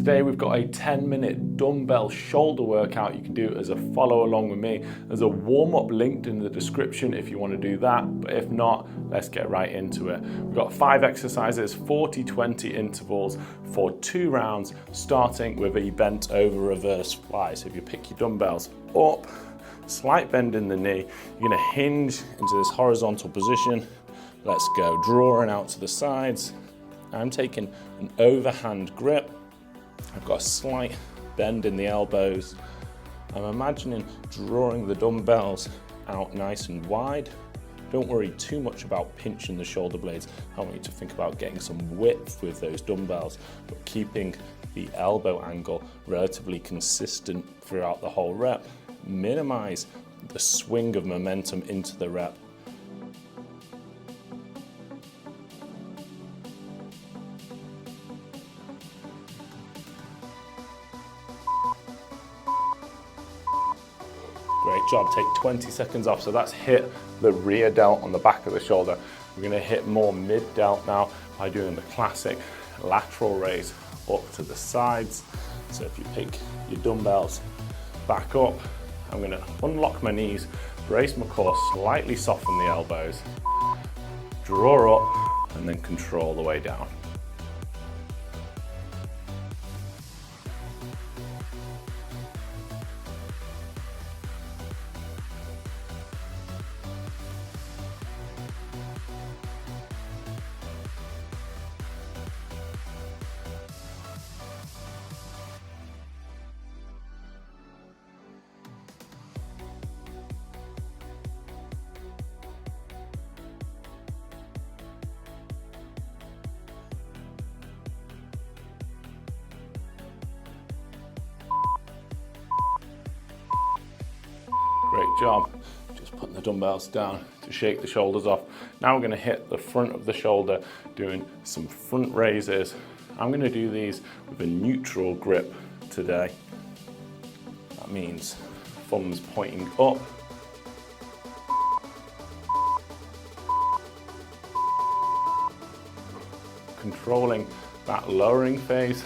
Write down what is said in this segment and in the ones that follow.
Today we've got a 10-minute dumbbell shoulder workout you can do as a follow along with me. There's a warm-up linked in the description if you want to do that, but if not, let's get right into it. We've got 5 exercises, 40-20 intervals for 2 rounds, starting with a bent over reverse fly. So if you pick your dumbbells up, slight bend in the knee, you're going to hinge into this horizontal position. Let's go, drawing out to the sides. I'm taking an overhand grip. I've got a slight bend in the elbows. I'm imagining drawing the dumbbells out nice and wide. Don't worry too much about pinching the shoulder blades. I want you to think about getting some width with those dumbbells, but keeping the elbow angle relatively consistent throughout the whole rep. Minimize the swing of momentum into the rep. Great job, take 20 seconds off. So that's hit the rear delt on the back of the shoulder. We're gonna hit more mid delt now by doing the classic lateral raise up to the sides. So if you pick your dumbbells back up, I'm gonna unlock my knees, brace my core, slightly soften the elbows, draw up, and then control the way down. Great job. Just putting the dumbbells down to shake the shoulders off. Now we're going to hit the front of the shoulder doing some front raises. I'm going to do these with a neutral grip today. That means thumbs pointing up. Controlling that lowering phase.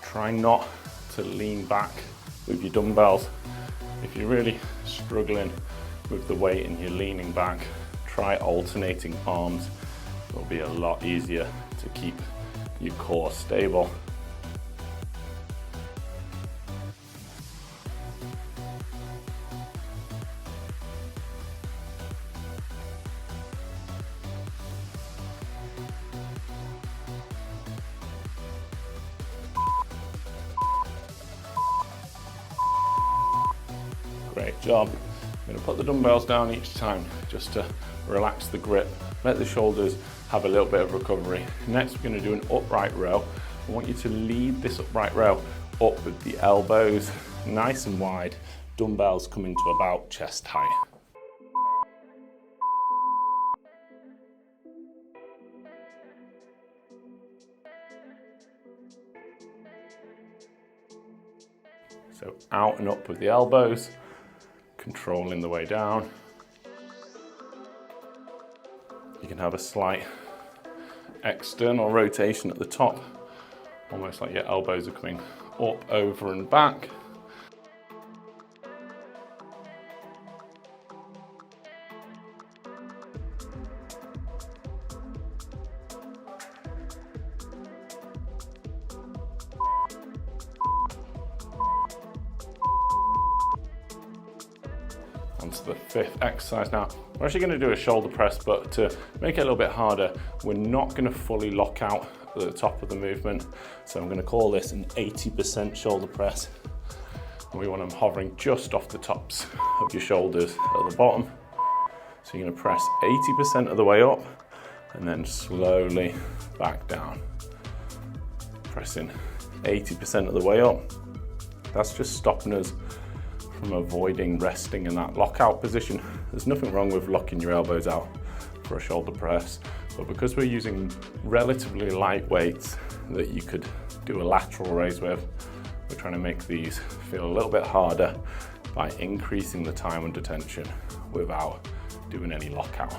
Try not to lean back with your dumbbells. If you're really struggling with the weight and you're leaning back, try alternating arms. It'll be a lot easier to keep your core stable. Great job. I'm going to put the dumbbells down each time just to relax the grip. Let the shoulders have a little bit of recovery. Next, we're going to do an upright row. I want you to lead this upright row up with the elbows nice and wide, dumbbells coming to about chest height. So out and up with the elbows, controlling the way down. You can have a slight external rotation at the top, almost like your elbows are coming up, over and back. Onto the 5th exercise now. We're actually going to do a shoulder press, but to make it a little bit harder, we're not going to fully lock out at the top of the movement. So I'm going to call this an 80% shoulder press. And we want them hovering just off the tops of your shoulders at the bottom. So you're going to press 80% of the way up and then slowly back down. Pressing 80% of the way up. That's just stopping us from avoiding resting in that lockout position. There's nothing wrong with locking your elbows out for a shoulder press, but because we're using relatively light weights that you could do a lateral raise with, we're trying to make these feel a little bit harder by increasing the time under tension without doing any lockout.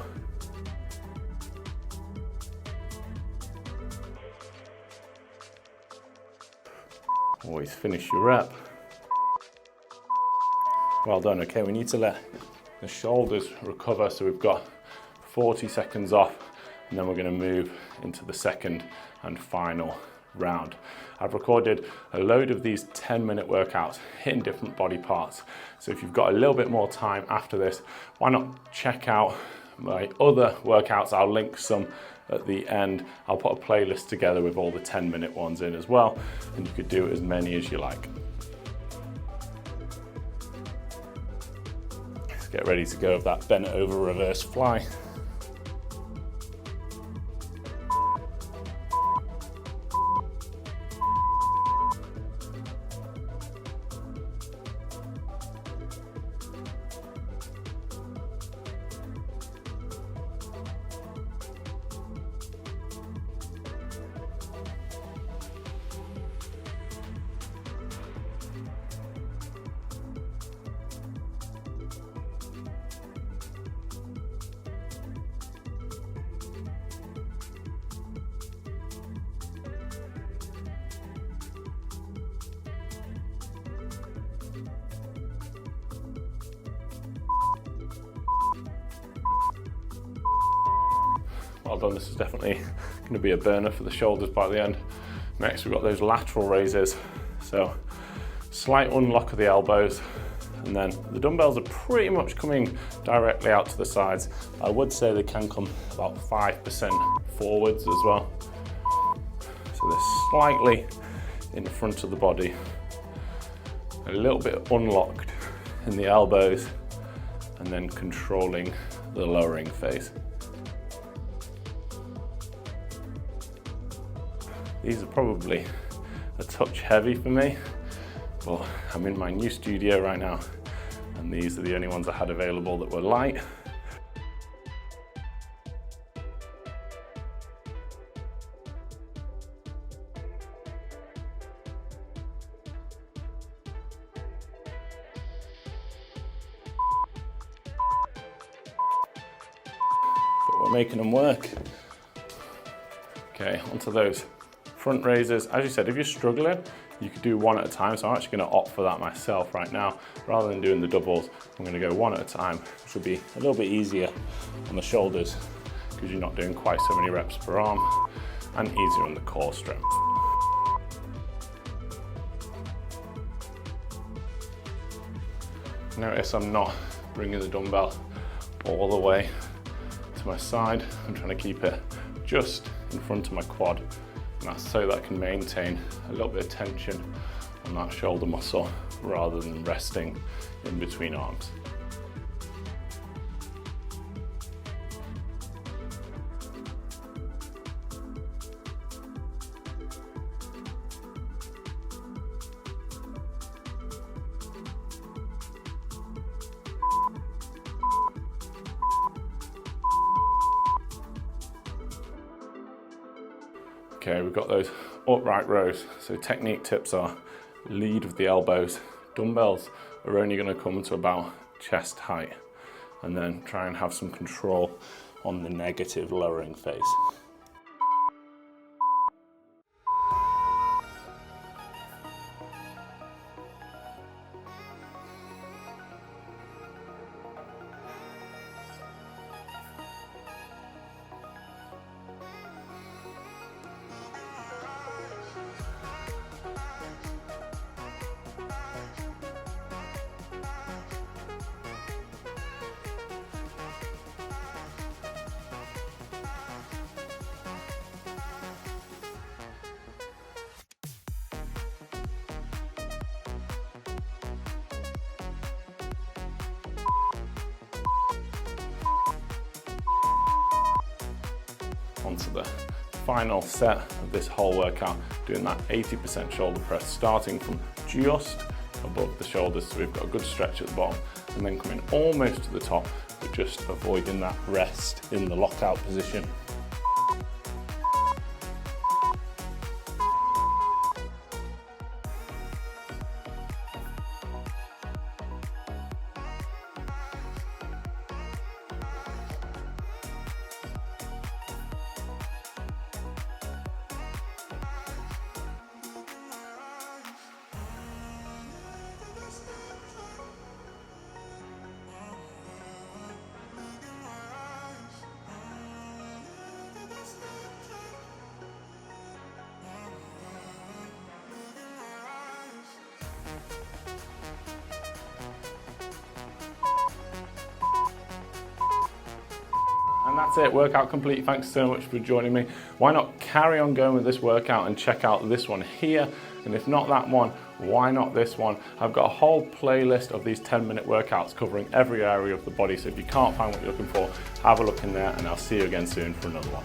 Always finish your rep. Well done. Okay, we need to let the shoulders recover, so we've got 40 seconds off, and then we're going to move into the second and final round. I've recorded a load of these 10-minute workouts hitting different body parts, so if you've got a little bit more time after this, why not check out my other workouts? I'll link some at the end. I'll put a playlist together with all the 10-minute ones in as well, and you could do as many as you like. Let's get ready to go with that bent over reverse fly. Well done, this is definitely going to be a burner for the shoulders by the end. Next we've got those lateral raises, so slight unlock of the elbows, and then the dumbbells are pretty much coming directly out to the sides. I would say they can come about 5% forwards as well. So they're slightly in front of the body, a little bit unlocked in the elbows, and then controlling the lowering phase. These are probably a touch heavy for me, but I'm in my new studio right now, and these are the only ones I had available that were light. But we're making them work. Okay, onto those front raises. As you said, if you're struggling, you could do one at a time. So I'm actually going to opt for that myself right now. Rather than doing the doubles, I'm going to go one at a time, which will be a little bit easier on the shoulders because you're not doing quite so many reps per arm, and easier on the core strength. Notice I'm not bringing the dumbbell all the way to my side. I'm trying to keep it just in front of my quad. And that's so that I can maintain a little bit of tension on that shoulder muscle rather than resting in between arms. Okay, we've got those upright rows. So technique tips are lead with the elbows. Dumbbells are only going to come to about chest height, and then try and have some control on the negative lowering phase. Onto the final set of this whole workout, doing that 80% shoulder press, starting from just above the shoulders, so we've got a good stretch at the bottom, and then coming almost to the top, but just avoiding that rest in the lockout position. And that's it, workout complete. Thanks so much for joining me. Why not carry on going with this workout and check out this one here? And if not that one, why not this one? I've got a whole playlist of these 10-minute workouts covering every area of the body. So if you can't find what you're looking for, have a look in there, and I'll see you again soon for another one.